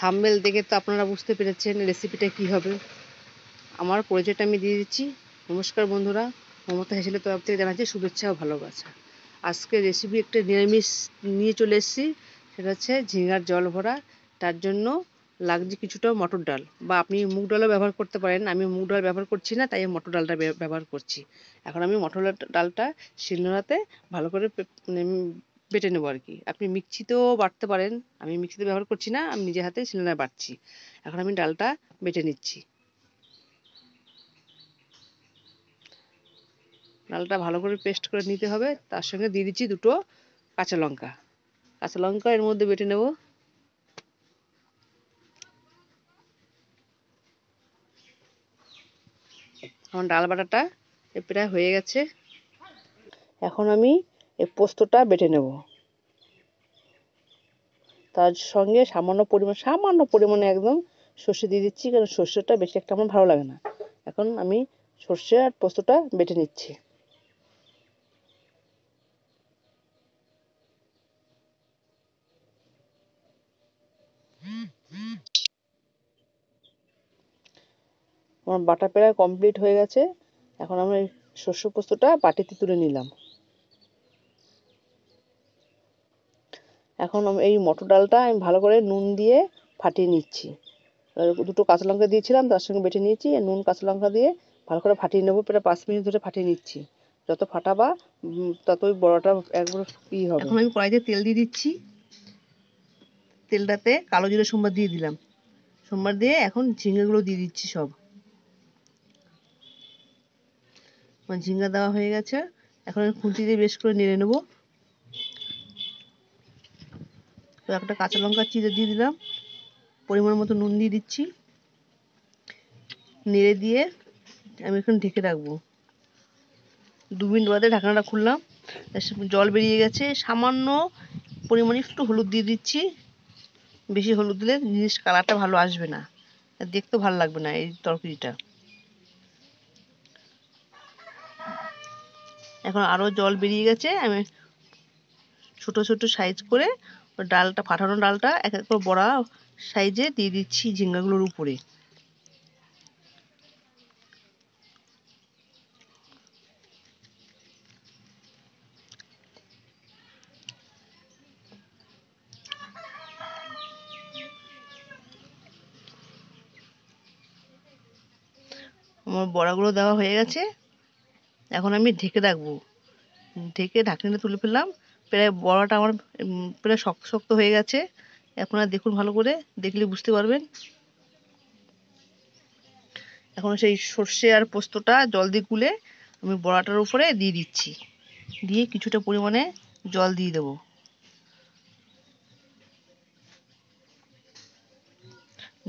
Thumbnail দেখে তো আপনারা বুঝতে পেরেছেন রেসিপিটা কি হবে। আমার পরিচয়টা আমি দিয়ে দিচ্ছি। নমস্কার বন্ধুরা, মমতা হেসেলের তরফ থেকে জানাচ্ছি শুভেচ্ছা ও ভালোবাসা। আজকে রেসিপি একটা নিরামিষ নিয়ে চলে এসেছি, সেটা হচ্ছে ঝিঙার জল ভরা। তার জন্য লাগছে কিছুটা মটর ডাল, বা আপনি মুগ ডালও ব্যবহার করতে পারেন। আমি মুগ ডাল ব্যবহার করছি না, তাই মটর ডালটা ব্যবহার করছি। এখন আমি মটর ডালটা শিলনোড়াতে ভালো করে বেটে নেবো আর কি। আপনি মিক্সিতেও বাটতে পারেন, আমি মিক্সিতে ব্যবহার করছি না, আমি নিজের হাতে শিলনোড়ায় বাটছি। এখন আমি ডালটা বেটে নিচ্ছি। ডালটা ভালো করে পেস্ট করে নিতে হবে। তার সঙ্গে দিয়ে দিচ্ছি দুটো কাঁচা লঙ্কা। কাঁচা লঙ্কা এর মধ্যে বেটে নেব। আমার ডাল বাটাটা প্রায় হয়ে গেছে। এখন আমি এই পোস্তটা বেটে নেব। তার সঙ্গে সামান্য পরিমাণে একদম সর্ষে দিয়ে দিচ্ছি, কারণ সর্ষেটা বেশি একটা আমার ভালো লাগে না। এখন আমি সর্ষে আর পোস্তটা বেটে নিচ্ছি। আমার বাটা প্রায় কমপ্লিট হয়ে গেছে। এখন আমরা এই শস্য পোস্তটা বাটিতে তুলে নিলাম। এখন এই মটর ডালটা আমি ভালো করে নুন দিয়ে ফাটিয়ে নিচ্ছি। দুটো কাঁচা লঙ্কা দিয়েছিলাম, তার সঙ্গে বেটে নিয়েছি, নুন কাঁচা লঙ্কা দিয়ে ভালো করে ফাটিয়ে নেবো। প্রায় 5 মিনিট ধরে ফাটিয়ে নিচ্ছি। যত ফাটাবা ততই বড়াটা একবার হবে। এখন আমি কড়াইতে তেল দিয়ে দিচ্ছি। তেলটাতে কালো জিরে সোমবার দিয়ে দিলাম। সোমবার দিয়ে এখন ঝিঙেগুলো দিয়ে দিচ্ছি সব। আমার ঝিঙ্গা দেওয়া হয়ে গেছে। এখন খুন্তি দিয়ে বেশ করে নেড়ে নেবো। একটা কাঁচা লঙ্কা চিড়ে দিয়ে দিলাম। পরিমাণ মতো নুন দিয়ে দিচ্ছি। নেড়ে দিয়ে আমি এখন ঢেকে রাখবো। 2 মিনিট বাদে ঢাকনাটা খুললাম, জল বেরিয়ে গেছে। সামান্য পরিমাণে একটু হলুদ দিয়ে দিচ্ছি। বেশি হলুদ দিলে জিনিস কালারটা ভালো আসবে না, দেখতেও ভালো লাগবে না এই তরকারিটা। এখন আরও জল বেরিয়ে গেছে। আমি ছোট ছোট সাইজ করে ডালটা, ফাটানো ডালটা এক এক করে বড়া সাইজে দিয়ে দিচ্ছি ঝিঙ্গাগুলোর উপরে। আমার বড়াগুলো দেওয়া হয়ে গেছে। এখন আমি ঢেকে রাখবো। ঢেকে ঢাকনিটা তুলে ফেললাম। প্রায় বড়াটা আমার প্রায় শক্ত শক্ত হয়ে গেছে। আপনারা দেখুন, ভালো করে দেখলে বুঝতে পারবেন। এখন সেই সর্ষে আর পোস্তটা জল দিয়ে গুলে আমি বড়াটার উপরে দিয়ে দিচ্ছি। দিয়ে কিছুটা পরিমাণে জল দিয়ে দেবো।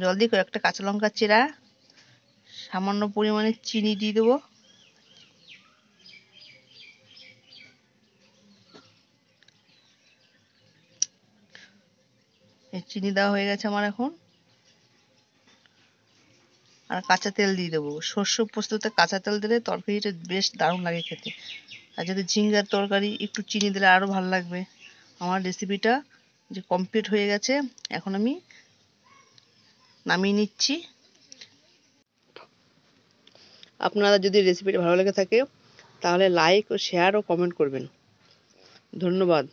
জল দিয়ে কয়েকটা কাঁচা লঙ্কা চেরা, সামান্য পরিমাণে চিনি দিয়ে দেবো। এই চিনি দেওয়া হয়ে গেছে আমার এখন। আর কাঁচা তেল দিয়ে দেবো। সর্ষে পোস্ততে কাঁচা তেল দিলে তরকারিটা বেশ দারুণ লাগে খেতে। আর যদি ঝিঙ্গার তরকারি, একটু চিনি দিলে আরও ভালো লাগবে। আমার রেসিপিটা যে কমপ্লিট হয়ে গেছে, এখন আমি নামিয়ে নিচ্ছি। আপনারা যদি রেসিপিটা ভালো লেগে থাকে তাহলে লাইক ও শেয়ার ও কমেন্ট করবেন। ধন্যবাদ।